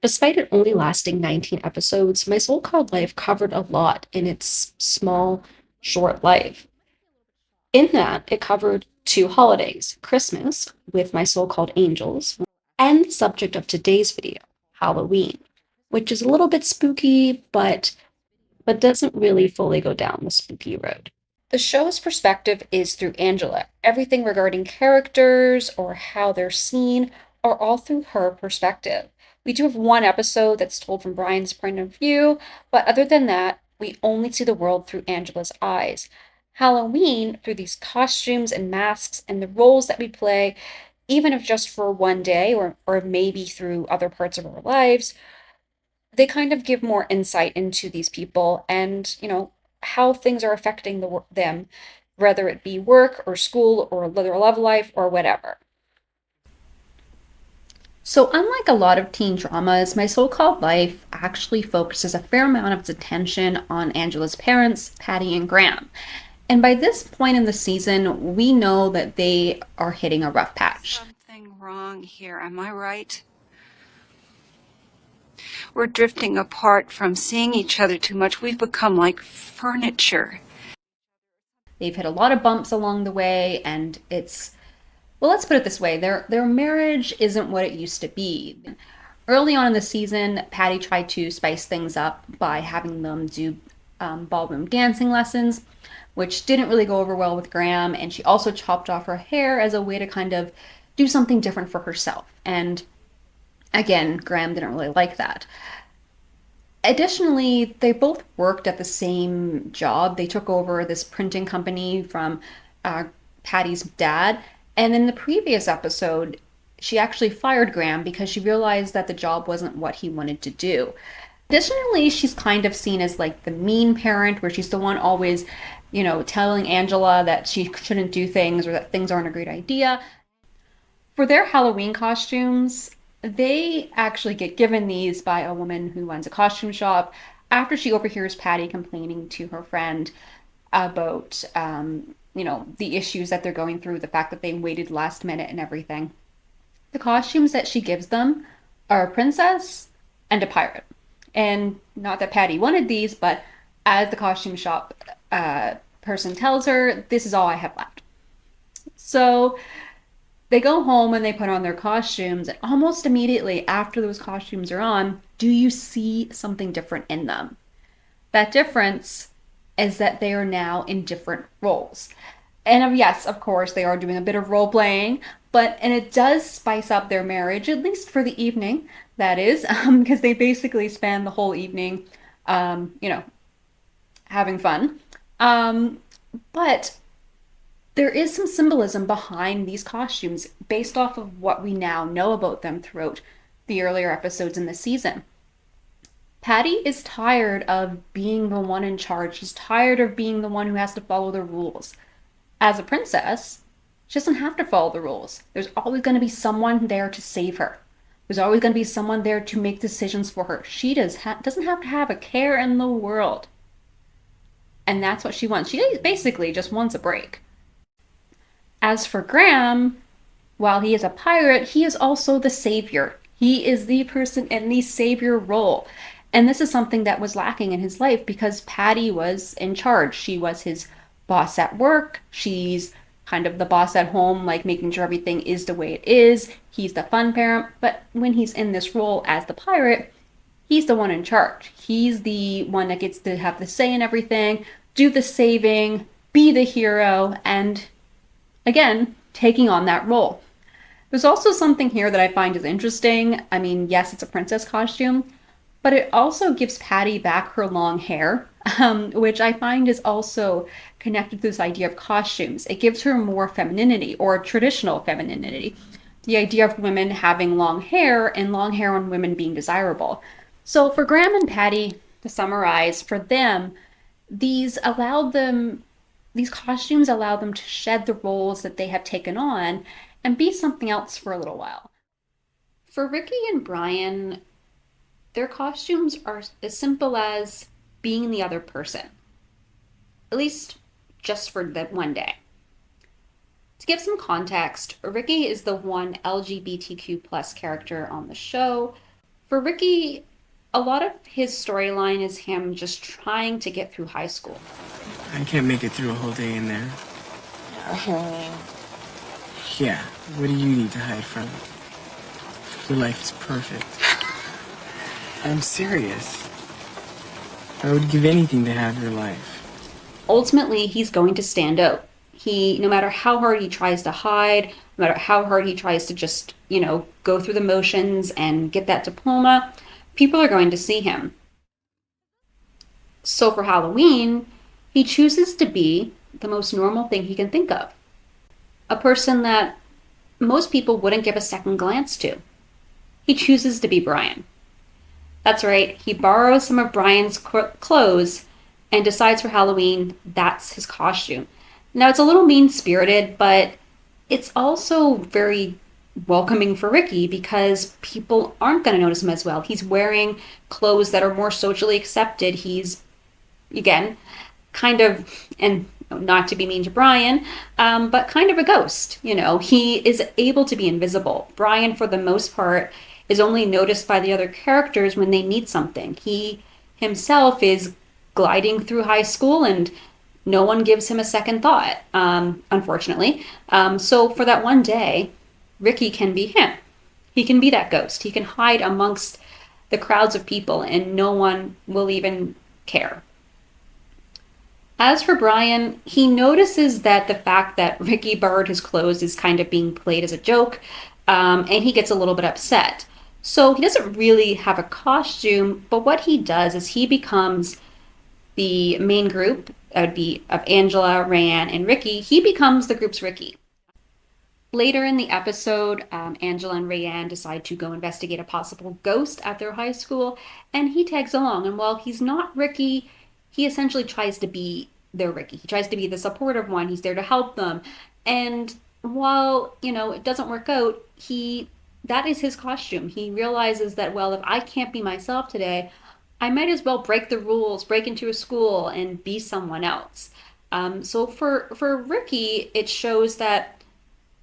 Despite it only lasting 19 episodes, My So-Called Life covered a lot in its small, short life. In that, it covered two holidays, Christmas with My So-Called Angels, and the subject of today's video, Halloween, which is a little bit spooky, but doesn't really fully go down the spooky road. The show's perspective is through Angela. Everything regarding characters or how they're seen are all through her perspective. We do have one episode that's told from Brian's point of view, but other than that, we only see the world through Angela's eyes. Halloween, through these costumes and masks and the roles that we play, even if just for one day or maybe through other parts of our lives, they kind of give more insight into these people and, how things are affecting them, whether it be work or school or their love life or whatever. So, unlike a lot of teen dramas, My So-Called Life actually focuses a fair amount of its attention on Angela's parents, Patty and Graham. And by this point in the season, we know that they are hitting a rough patch. Something wrong here, am I right? We're drifting apart from seeing each other too much. We've become like furniture. They've hit a lot of bumps along the way, and well, let's put it this way, their marriage isn't what it used to be. Early on in the season, Patty tried to spice things up by having them do ballroom dancing lessons, which didn't really go over well with Graham, and she also chopped off her hair as a way to kind of do something different for herself. And again, Graham didn't really like that. Additionally, they both worked at the same job. They took over this printing company from Patty's dad. And in the previous episode, she actually fired Graham because she realized that the job wasn't what he wanted to do. Additionally, she's kind of seen as like the mean parent, where she's the one always, telling Angela that she shouldn't do things or that things aren't a great idea. For their Halloween costumes, they actually get given these by a woman who runs a costume shop after she overhears Patty complaining to her friend about, the issues that they're going through, the fact that they waited last minute and everything. The costumes that she gives them are a princess and a pirate. And not that Patty wanted these, but as the costume shop person tells her, this is all I have left. So they go home and they put on their costumes, and almost immediately after those costumes are on, do you see something different in them? That difference is that they are now in different roles. And yes, of course, they are doing a bit of role playing, and it does spice up their marriage, at least for the evening, that is, because they basically spend the whole evening, having fun. But there is some symbolism behind these costumes based off of what we now know about them throughout the earlier episodes in the season. Patty is tired of being the one in charge. She's tired of being the one who has to follow the rules. As a princess, she doesn't have to follow the rules. There's always going to be someone there to save her. There's always going to be someone there to make decisions for her. She doesn't have to have a care in the world. And that's what she wants. She basically just wants a break. As for Graham, while he is a pirate, he is also the savior. He is the person in the savior role. And this is something that was lacking in his life because Patty was in charge. She was his boss at work. She's kind of the boss at home, like making sure everything is the way it is. He's the fun parent. But when he's in this role as the pirate, he's the one in charge. He's the one that gets to have the say in everything, do the saving, be the hero, and again, taking on that role. There's also something here that I find is interesting. I mean, yes, it's a princess costume, but it also gives Patty back her long hair, which I find is also connected to this idea of costumes. It gives her more femininity or traditional femininity. The idea of women having long hair and long hair on women being desirable. So for Graham and Patty, to summarize, for them, these costumes allow them to shed the roles that they have taken on and be something else for a little while. For Ricky and Brian, their costumes are as simple as being the other person, at least just for that one day. To give some context, Ricky is the one LGBTQ plus character on the show. For Ricky, a lot of his storyline is him just trying to get through high school. I can't make it through a whole day in there. Really? Yeah, what do you need to hide from? Your life is perfect. I'm serious. I would give anything to have your life. Ultimately, he's going to stand out. No matter how hard he tries to hide, no matter how hard he tries to just, go through the motions and get that diploma, people are going to see him. So for Halloween, he chooses to be the most normal thing he can think of. A person that most people wouldn't give a second glance to. He chooses to be Brian. That's right, he borrows some of Brian's clothes and decides for Halloween that's his costume. Now, it's a little mean-spirited, but it's also very welcoming for Ricky because people aren't going to notice him as well. He's wearing clothes that are more socially accepted. He's, again, kind of, and not to be mean to Brian, but kind of a ghost. He is able to be invisible. Brian, for the most part, is only noticed by the other characters when they need something. He himself is gliding through high school and no one gives him a second thought, unfortunately. So for that one day, Ricky can be him. He can be that ghost. He can hide amongst the crowds of people and no one will even care. As for Brian, he notices that the fact that Ricky borrowed his clothes is kind of being played as a joke, and he gets a little bit upset. So he doesn't really have a costume, but what he does is he becomes the main group. That would be of Angela, Rayanne, and Ricky. He becomes the group's Ricky. Later in the episode, Angela and Rayanne decide to go investigate a possible ghost at their high school, and he tags along. And while he's not Ricky, he essentially tries to be their Ricky. He tries to be the supportive one. He's there to help them. And while, it doesn't work out, that is his costume. He realizes that, well, if I can't be myself today, I might as well break the rules, break into a school, and be someone else. So for Ricky, it shows that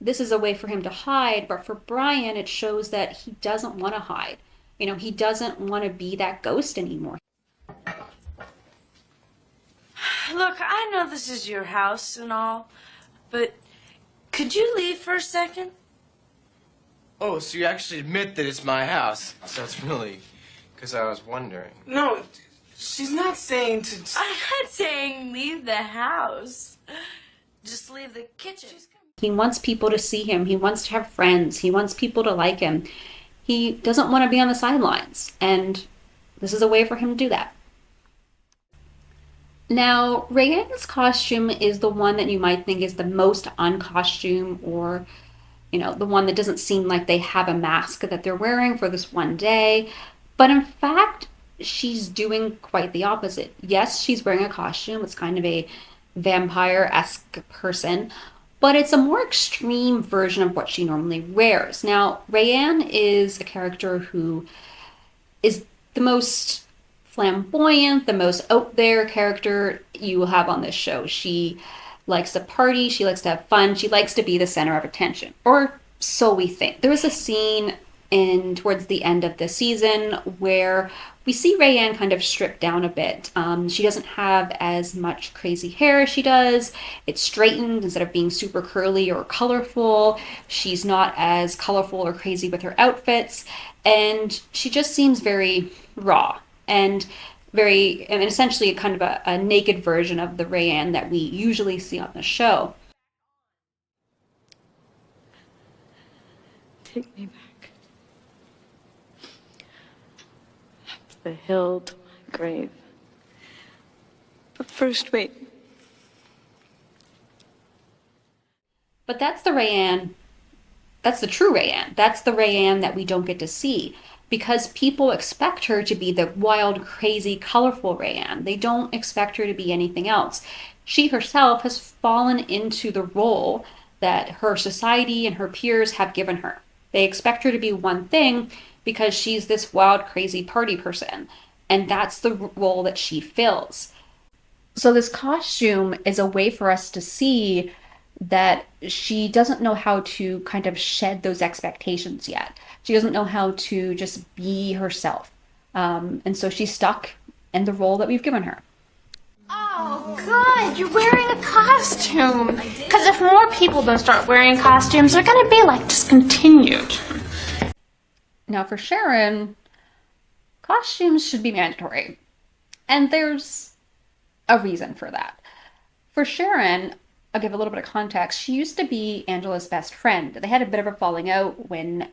this is a way for him to hide, but for Brian, it shows that he doesn't want to hide. He doesn't want to be that ghost anymore. Look, I know this is your house and all, but could you leave for a second? Oh, so you actually admit that it's my house. So it's really because I was wondering. No, she's not saying to... I'm not saying leave the house. Just leave the kitchen. He wants people to see him. He wants to have friends. He wants people to like him. He doesn't want to be on the sidelines. And this is a way for him to do that. Now, Rayanne's costume is the one that you might think is the most uncostume, or, the one that doesn't seem like they have a mask that they're wearing for this one day. But in fact, she's doing quite the opposite. Yes, she's wearing a costume. It's kind of a vampire-esque person, but it's a more extreme version of what she normally wears. Now, Rayanne is a character who is the most flamboyant, the most out there character you will have on this show. She likes to party, she likes to have fun, she likes to be the center of attention, or so we think. There was a scene towards the end of the season where we see Rayanne kind of stripped down a bit. She doesn't have as much crazy hair as she does. It's straightened instead of being super curly or colorful. She's not as colorful or crazy with her outfits, and she just seems very raw and essentially kind of a naked version of the Rayanne that we usually see on the show. Take me back. The hill to my grave. But first, wait. But that's the Rayanne, that's the true Rayanne. That's the Rayanne that we don't get to see because people expect her to be the wild, crazy, colorful Rayanne. They don't expect her to be anything else. She herself has fallen into the role that her society and her peers have given her. They expect her to be one thing because she's this wild, crazy party person. And that's the role that she fills. So this costume is a way for us to see that she doesn't know how to kind of shed those expectations yet. She doesn't know how to just be herself. And so she's stuck in the role that we've given her. Oh, good. You're wearing a costume. Because if more people don't start wearing costumes, they're going to be like discontinued. Now, for Sharon, costumes should be mandatory. And there's a reason for that. For Sharon, I'll give a little bit of context. She used to be Angela's best friend. They had a bit of a falling out when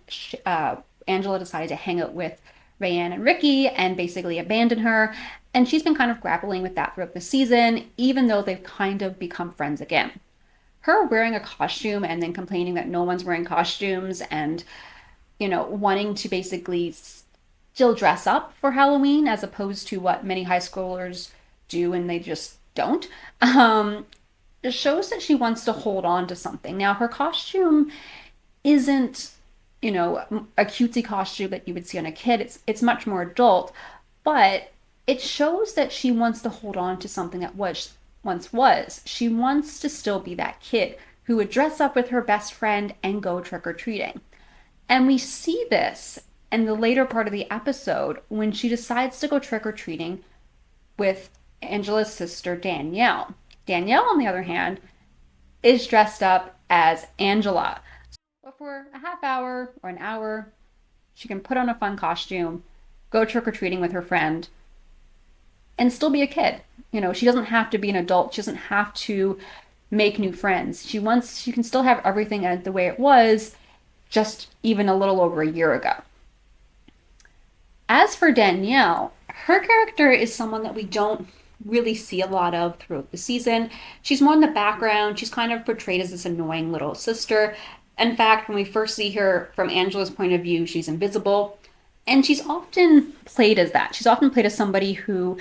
Angela decided to hang out with Rayanne and Ricky and basically abandon her. And she's been kind of grappling with that throughout the season, even though they've kind of become friends again. Her wearing a costume and then complaining that no one's wearing costumes and, wanting to basically still dress up for Halloween as opposed to what many high schoolers do and they just don't. It shows that she wants to hold on to something. Now, her costume isn't, a cutesy costume that you would see on a kid. It's much more adult, but it shows that she wants to hold on to something that once was. She wants to still be that kid who would dress up with her best friend and go trick-or-treating. And we see this in the later part of the episode when she decides to go trick-or-treating with Angela's sister Danielle. Danielle, on the other hand, is dressed up as Angela. So for a half hour or an hour, she can put on a fun costume, go trick-or-treating with her friend, and still be a kid. She doesn't have to be an adult. She doesn't have to make new friends. She can still have everything the way it was just even a little over a year ago. As for Danielle, her character is someone that we don't really see a lot of throughout the season. She's more in the background. She's kind of portrayed as this annoying little sister. In fact, when we first see her from Angela's point of view, she's invisible. And she's often played as that. She's often played as somebody who,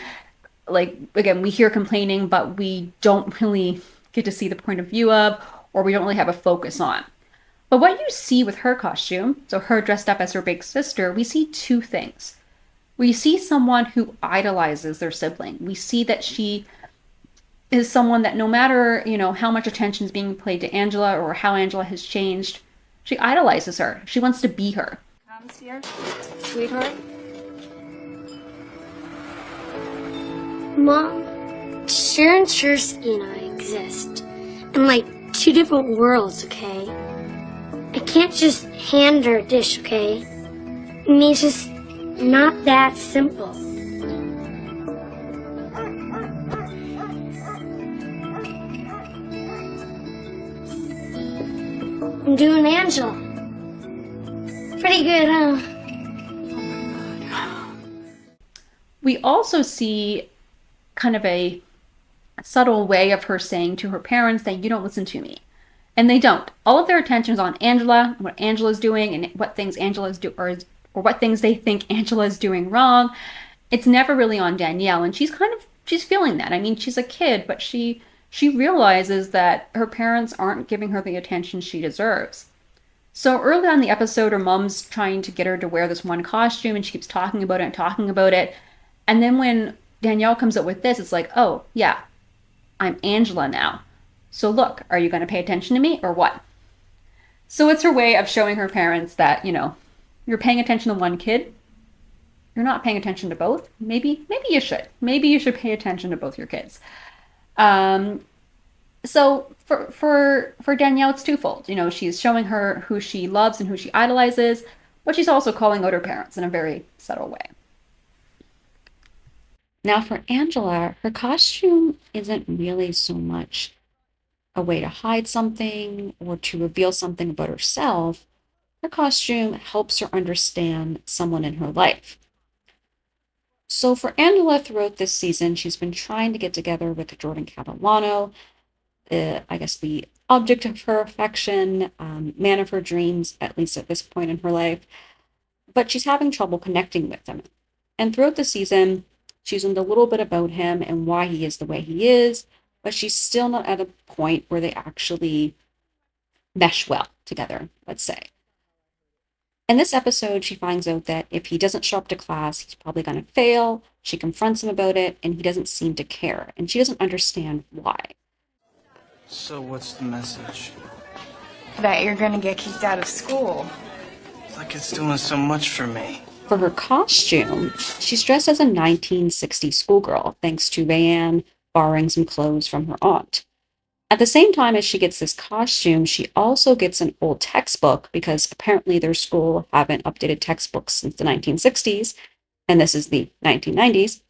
again, we hear complaining, but we don't really get to see the point of view of, or we don't really have a focus on. But what you see with her costume, so her dressed up as her big sister, we see two things. We see someone who idolizes their sibling. We see that she is someone that no matter, how much attention is being paid to Angela or how Angela has changed, she idolizes her. She wants to be her. Tom's here, sweetheart. Mom, Sharon Chersky and I exist in like two different worlds, okay? I can't just hand her a dish, okay? I mean, it's just not that simple. I'm doing Angela. Pretty good, huh? We also see kind of a subtle way of her saying to her parents that you don't listen to me. And they don't. All of their attention is on Angela, what Angela's doing, and what things Angela's do or what things they think Angela's doing wrong. It's never really on Danielle, and she's feeling that. I mean, she's a kid, but she realizes that her parents aren't giving her the attention she deserves. So early on in the episode, her mom's trying to get her to wear this one costume, and she keeps talking about it and talking about it. And then when Danielle comes up with this, it's like, oh, yeah, I'm Angela now. So look, are you going to pay attention to me or what? So it's her way of showing her parents that, you're paying attention to one kid. You're not paying attention to both. Maybe you should. Maybe you should pay attention to both your kids. So for Danielle, it's twofold. She's showing her who she loves and who she idolizes, but she's also calling out her parents in a very subtle way. Now for Angela, her costume isn't really so much a way to hide something or to reveal something about herself. Her costume helps her understand someone in her life. So for Angela, throughout this season, she's been trying to get together with Jordan Catalano, the object of her affection, man of her dreams, at least at this point in her life. But she's having trouble connecting with him. And throughout the season, she's learned a little bit about him and why he is the way he is, but she's still not at a point where they actually mesh well together, let's say. In this episode, she finds out that if he doesn't show up to class, he's probably going to fail. She confronts him about it, and he doesn't seem to care, and she doesn't understand why. So what's the message? That you're gonna get kicked out of school. Like it's doing so much for me. For her costume, she's dressed as a 1960s schoolgirl, thanks to Rayanne borrowing some clothes from her aunt. At the same time as she gets this costume, she also gets an old textbook because apparently their school haven't updated textbooks since the 1960s, and this is the 1990s.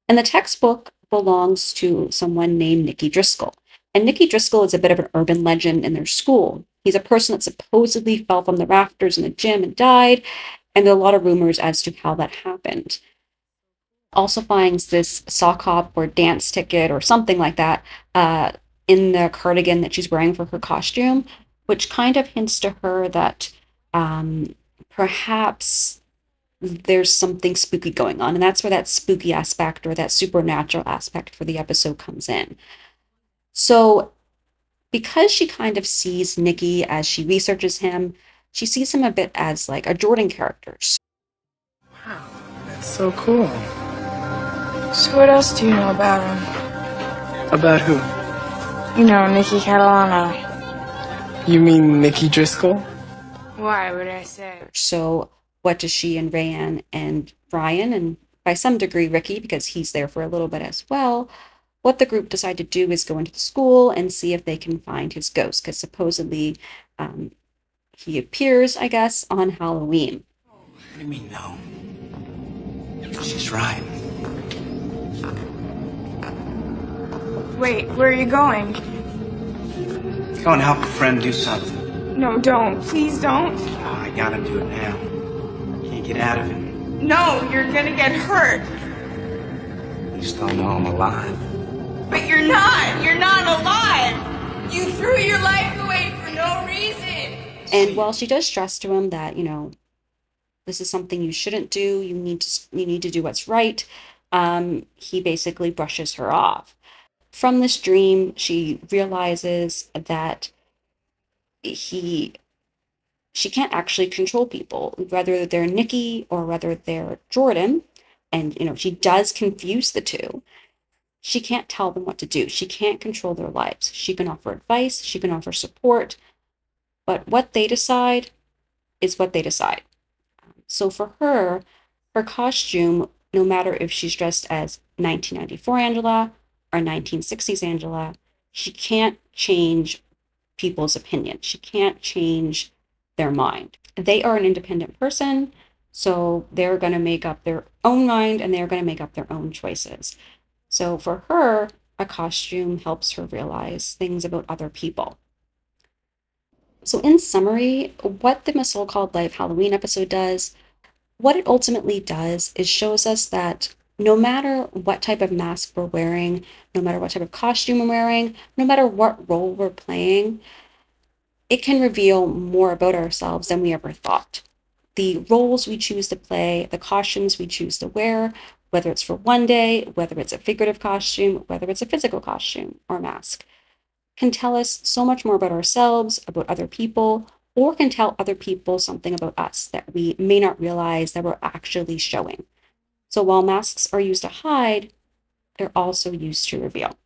And the textbook belongs to someone named Nicky Driscoll. And Nicky Driscoll is a bit of an urban legend in their school. He's a person that supposedly fell from the rafters in the gym and died, and there are a lot of rumors as to how that happened. Also finds this sock hop or dance ticket or something like that in the cardigan that she's wearing for her costume, which kind of hints to her that perhaps there's something spooky going on. And that's where that spooky aspect or that supernatural aspect for the episode comes in. So, because she kind of sees Nicky as she researches him, she sees him a bit as like a Jordan character. Wow, that's so cool. So what else do you know about him? About who? You know, Nikki Catalano. You mean Nicky Driscoll? Why would I say? So what does she and Rayanne and Brian, and by some degree Ricky, because he's there for a little bit as well, what the group decide to do is go into the school and see if they can find his ghost, because supposedly he appears, I guess, on Halloween. What do you mean, no? She's right. Wait, where are you going? Go and help a friend do something. No, don't. Please don't. Oh, I gotta do it now. Can't get out of it. No, you're gonna get hurt. You just don't know I'm alive. But you're not. You're not alive. You threw your life away for no reason. And while she does stress to him that, this is something you shouldn't do, you need to do what's right, he basically brushes her off. From this dream, she realizes that she can't actually control people, whether they're Nicky or whether they're Jordan. And, she does confuse the two. She can't tell them what to do. She can't control their lives. She can offer advice. She can offer support. But what they decide is what they decide. So for her costume, no matter if she's dressed as 1994 Angela or 1960s Angela, she can't change people's opinion. She can't change their mind. They are an independent person, so they're going to make up their own mind and they're going to make up their own choices. So for her, a costume helps her realize things about other people. So in summary, what the My So-Called Life Halloween episode does, what it ultimately does is shows us that no matter what type of mask we're wearing, no matter what type of costume we're wearing, no matter what role we're playing, it can reveal more about ourselves than we ever thought. The roles we choose to play, the costumes we choose to wear, whether it's for one day, whether it's a figurative costume, whether it's a physical costume or mask, can tell us so much more about ourselves, about other people, or can tell other people something about us that we may not realize that we're actually showing. So while masks are used to hide, they're also used to reveal.